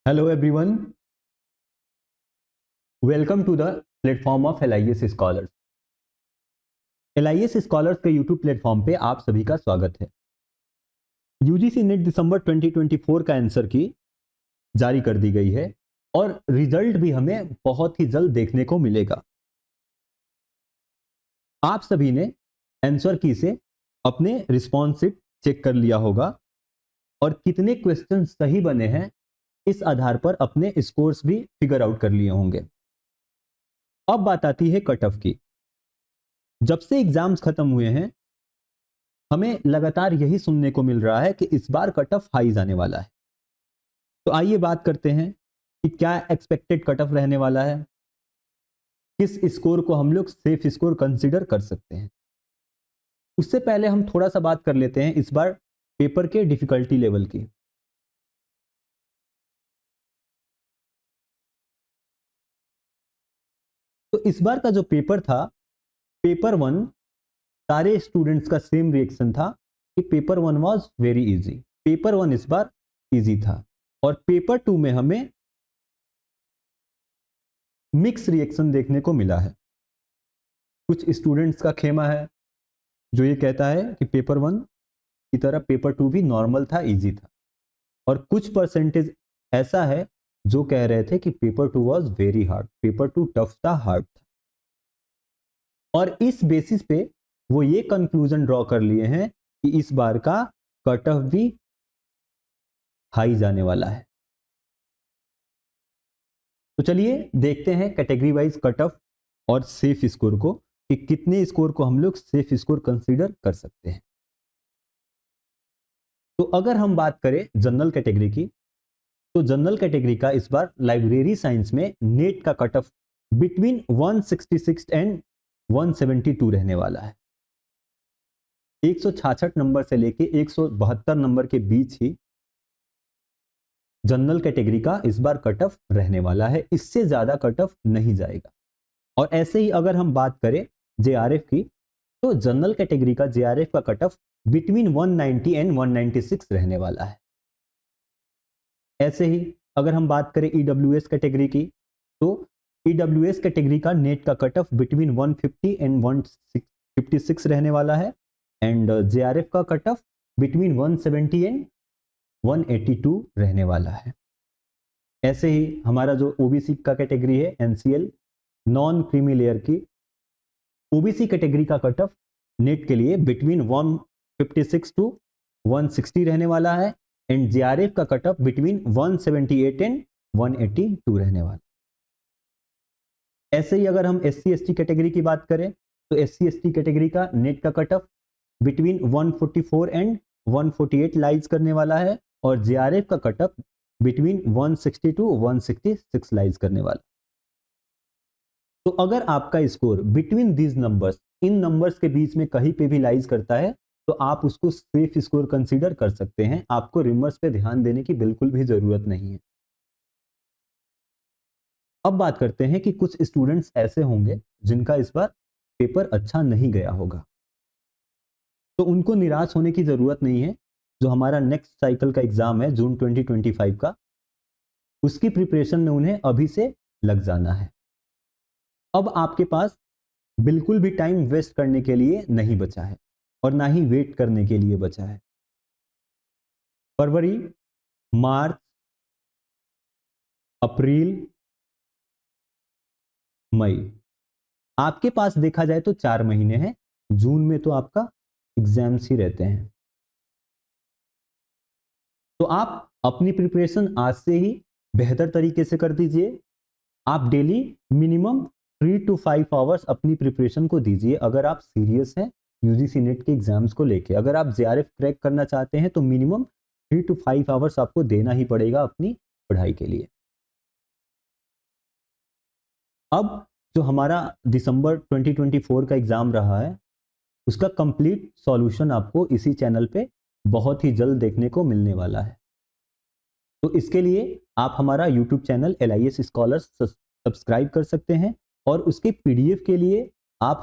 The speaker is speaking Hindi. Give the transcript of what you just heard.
Hello everyone, welcome to the platform of LIS scholars. LIS scholars के यूट्यूब प्लेटफॉर्म पे आप सभी का स्वागत है। यूजीसी नेट दिसंबर 2024 का आंसर की जारी कर दी गई है और रिजल्ट भी हमें बहुत ही जल्द देखने को मिलेगा। आप सभी ने आंसर की से अपने रिस्पॉन्स शीट चेक कर लिया होगा और कितने क्वेश्चन सही बने हैं इस आधार पर अपने स्कोर्स भी फिगर आउट कर लिए होंगे। अब बात आती है कट ऑफ की। जब से एग्जाम्स खत्म हुए हैं हमें लगातार यही सुनने को मिल रहा है कि इस बार कट ऑफ हाई जाने वाला है। तो आइए बात करते हैं कि क्या एक्सपेक्टेड कट ऑफ रहने वाला है, किस स्कोर को हम लोग सेफ स्कोर कंसीडर कर सकते हैं। उससे पहले हम थोड़ा सा बात कर लेते हैं इस बार पेपर के डिफिकल्टी लेवल की। तो इस बार का जो पेपर था, पेपर 1, सारे स्टूडेंट्स का सेम रिएक्शन था कि paper 1 was very easy. Paper 1 इस बार इजी था और पेपर 2 में हमें मिक्स रिएक्शन देखने को मिला है। कुछ स्टूडेंट्स का खेमा है जो ये कहता है कि पेपर 1 की तरह पेपर 2 भी नॉर्मल था, इजी था, और कुछ परसेंटेज ऐसा है जो कह रहे थे कि paper 2 was very hard, paper 2 tough था, हार्ड था। और इस बेसिस पे वो ये कंक्लूजन ड्रॉ कर लिए हैं कि इस बार का कट ऑफ भी हाई जाने वाला है। तो चलिए देखते हैं कैटेगरी वाइज कट ऑफ और सेफ स्कोर को कि कितने स्कोर को हम लोग सेफ स्कोर कंसीडर कर सकते हैं। तो अगर हम बात करें जनरल कैटेगरी की, तो जनरल कैटेगरी का इस बार लाइब्रेरी साइंस में नेट का कट ऑफ बिटवीन 166 एंड 172 रहने वाला है। 166 नंबर से लेके 172 नंबर के बीच ही जनरल कैटेगरी का इस बार कट ऑफ रहने वाला है, इससे ज्यादा कट ऑफ नहीं जाएगा। और ऐसे ही अगर हम बात करें JRF की, तो जनरल कैटेगरी का JRF का कट ऑफ बिटवीन 190 एंड 196 रहने वाला है। ऐसे ही अगर हम बात करें EWS कैटेगरी की, तो EWS कैटेगरी का नेट का कट ऑफ बिटवीन 150 एंड 156 रहने वाला है एंड JRF का कट ऑफ बिटवीन 170 एंड 182 रहने वाला है। ऐसे ही हमारा जो OBC का कैटेगरी है NCL नॉन क्रीमी लेयर की, OBC कैटेगरी का कट ऑफ नेट के लिए बिटवीन 156 टू 160 रहने वाला है एंड JRF का कट ऑफ बिटवीन 178 एंड 182 रहने वाला। ऐसे ही अगर हम SC/ST कैटेगरी की बात करें, तो SC/ST कैटेगरी का नेट का cut off between 144 and 148 lies करने वाला है और JRF का cut off between 160 to 166 lies करने वाला। तो अगर आपका स्कोर बिटवीन दीज नंबर्स, इन नंबर्स के बीच में कहीं पे भी लाइज करता है तो आप उसको सेफ स्कोर कंसीडर कर सकते हैं। आपको रिमर्स पे ध्यान देने की बिल्कुल भी जरूरत नहीं है। अब बात करते हैं कि कुछ स्टूडेंट्स ऐसे होंगे जिनका इस बार पेपर अच्छा नहीं गया होगा, तो उनको निराश होने की जरूरत नहीं है। जो हमारा नेक्स्ट साइकिल का एग्जाम है जून 2025 का, उसकी प्रिपरेशन में उन्हें अभी से लग जाना है। अब आपके पास बिल्कुल भी टाइम वेस्ट करने के लिए नहीं बचा है और ना ही वेट करने के लिए बचा है। फरवरी, मार्च, अप्रैल, मई, आपके पास देखा जाए तो 4 महीने हैं। जून में तो आपका एग्जाम्स ही रहते हैं। तो आप अपनी प्रिपरेशन आज से ही बेहतर तरीके से कर दीजिए। आप डेली मिनिमम 3 to 5 आवर्स अपनी प्रिपरेशन को दीजिए अगर आप सीरियस हैं यूजीसी नेट के एग्जाम्स को लेके। अगर आप JRF क्रैक करना चाहते हैं तो मिनिमम 3 to 5 आवर्स आपको देना ही पड़ेगा अपनी पढ़ाई के लिए। अब जो हमारा दिसंबर 2024 का एग्जाम रहा है उसका कंप्लीट सॉल्यूशन आपको इसी चैनल पे बहुत ही जल्द देखने को मिलने वाला है। तो इसके लिए आप हमारा YouTube channel LIS scholars subscribe कर सकते हैं और उसके PDF के लिए आप